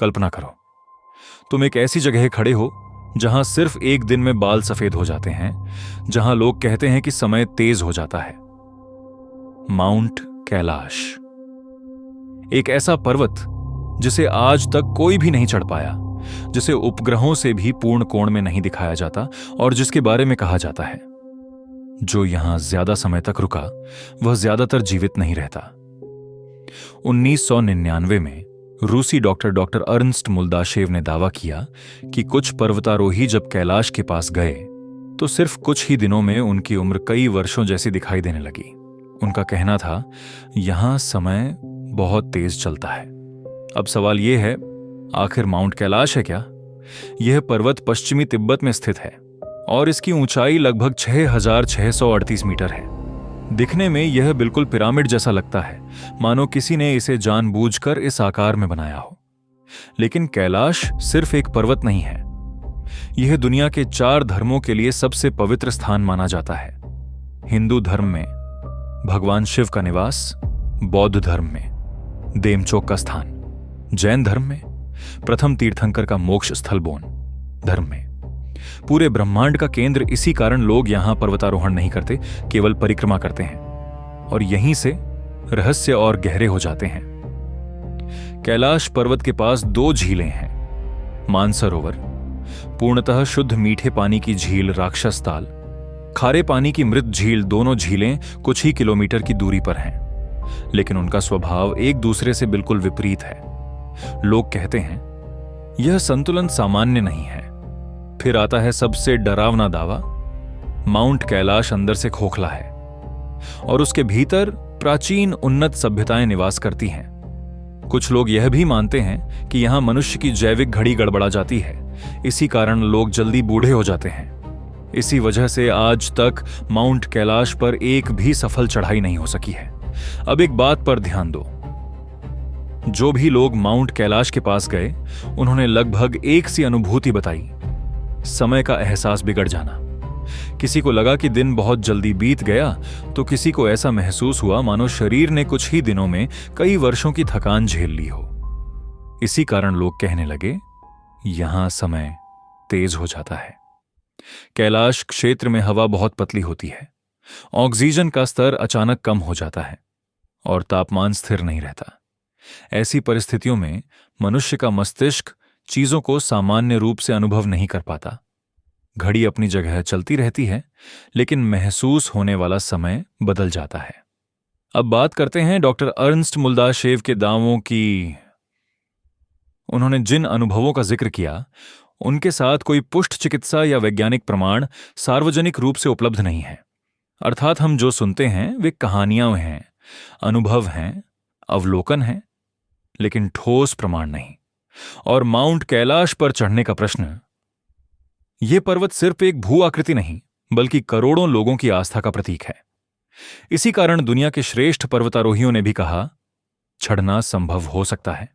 कल्पना करो, तुम एक ऐसी जगह खड़े हो जहां सिर्फ एक दिन में बाल सफेद हो जाते हैं, जहां लोग कहते हैं कि समय तेज हो जाता है। माउंट कैलाश, एक ऐसा पर्वत जिसे आज तक कोई भी नहीं चढ़ पाया, जिसे उपग्रहों से भी पूर्ण कोण में नहीं दिखाया जाता और जिसके बारे में कहा जाता है जो यहां ज्यादा समय तक रुका वह ज्यादातर जीवित नहीं रहता। 1999 में रूसी डॉक्टर अर्नस्ट मुल्दाशेव ने दावा किया कि कुछ पर्वतारोही जब कैलाश के पास गए तो सिर्फ कुछ ही दिनों में उनकी उम्र कई वर्षों जैसी दिखाई देने लगी। उनका कहना था, यहां समय बहुत तेज चलता है। अब सवाल यह है, आखिर माउंट कैलाश है क्या? यह पर्वत पश्चिमी तिब्बत में स्थित है और इसकी ऊंचाई लगभग 6,638 मीटर है। दिखने में यह बिल्कुल पिरामिड जैसा लगता है, मानो किसी ने इसे जानबूझकर इस आकार में बनाया हो। लेकिन कैलाश सिर्फ एक पर्वत नहीं है, यह दुनिया के 4 धर्मों के लिए सबसे पवित्र स्थान माना जाता है। हिंदू धर्म में भगवान शिव का निवास, बौद्ध धर्म में देमचोक का स्थान, जैन धर्म में प्रथम तीर्थंकर का मोक्ष स्थल बोन धर्म में। पूरे ब्रह्मांड का केंद्र, इसी कारण लोग यहां पर्वतारोहण नहीं करते, केवल परिक्रमा करते हैं और यहीं से रहस्य और गहरे हो जाते हैं। कैलाश पर्वत के पास 2 झीलें हैं, मानसरोवर, पूर्णतः शुद्ध मीठे पानी की झील राक्षस ताल, खारे पानी की मृत झील। दोनों झीलें कुछ ही किलोमीटर की दूरी पर हैं, लेकिन उनका स्वभाव एक दूसरे से बिल्कुल विपरीत है। लोग कहते हैं यह संतुलन सामान्य नहीं है। फिर आता है सबसे डरावना दावा, माउंट कैलाश अंदर से खोखला है और उसके भीतर प्राचीन उन्नत सभ्यताएं निवास करती हैं। कुछ लोग यह भी मानते हैं कि यहां मनुष्य की जैविक घड़ी गड़बड़ा जाती है, इसी कारण लोग जल्दी बूढ़े हो जाते हैं। इसी वजह से आज तक माउंट कैलाश पर एक भी सफल चढ़ाई नहीं हो सकी है। अब एक बात पर ध्यान दो, जो भी लोग माउंट कैलाश के पास गए उन्होंने लगभग एक सी अनुभूति बताई, समय का एहसास बिगड़ जाना। किसी को लगा कि दिन बहुत जल्दी बीत गया, तो किसी को ऐसा महसूस हुआ मानो शरीर ने कुछ ही दिनों में कई वर्षों की थकान झेल ली हो। इसी कारण लोग कहने लगे, यहां समय तेज हो जाता है। कैलाश क्षेत्र में हवा बहुत पतली होती है, ऑक्सीजन का स्तर अचानक कम हो जाता है और तापमान स्थिर नहीं रहता। ऐसी परिस्थितियों में मनुष्य का मस्तिष्क चीजों को सामान्य रूप से अनुभव नहीं कर पाता। घड़ी अपनी जगह चलती रहती है, लेकिन महसूस होने वाला समय बदल जाता है। अब बात करते हैं डॉक्टर अर्नस्ट मुल्दाशेव के दावों की। उन्होंने जिन अनुभवों का जिक्र किया, उनके साथ कोई पुष्ट चिकित्सा या वैज्ञानिक प्रमाण सार्वजनिक रूप से उपलब्ध नहीं है। अर्थात हम जो सुनते हैं वे कहानियां हैं, अनुभव हैं, अवलोकन हैं, लेकिन ठोस प्रमाण नहीं। और माउंट कैलाश पर चढ़ने का प्रश्न, यह पर्वत सिर्फ एक भू आकृति नहीं बल्कि करोड़ों लोगों की आस्था का प्रतीक है। इसी कारण दुनिया के श्रेष्ठ पर्वतारोहियों ने भी कहा, चढ़ना संभव हो सकता है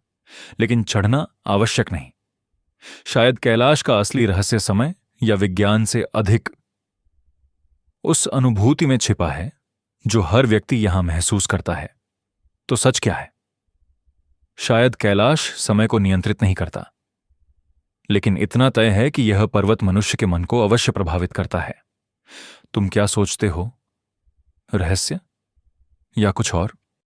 लेकिन चढ़ना आवश्यक नहीं। शायद कैलाश का असली रहस्य समय या विज्ञान से अधिक उस अनुभूति में छिपा है जो हर व्यक्ति यहां महसूस करता है। तो सच क्या है? शायद कैलाश समय को नियंत्रित नहीं करता, लेकिन इतना तय है कि यह पर्वत मनुष्य के मन को अवश्य प्रभावित करता है। तुम क्या सोचते हो? रहस्य या कुछ और?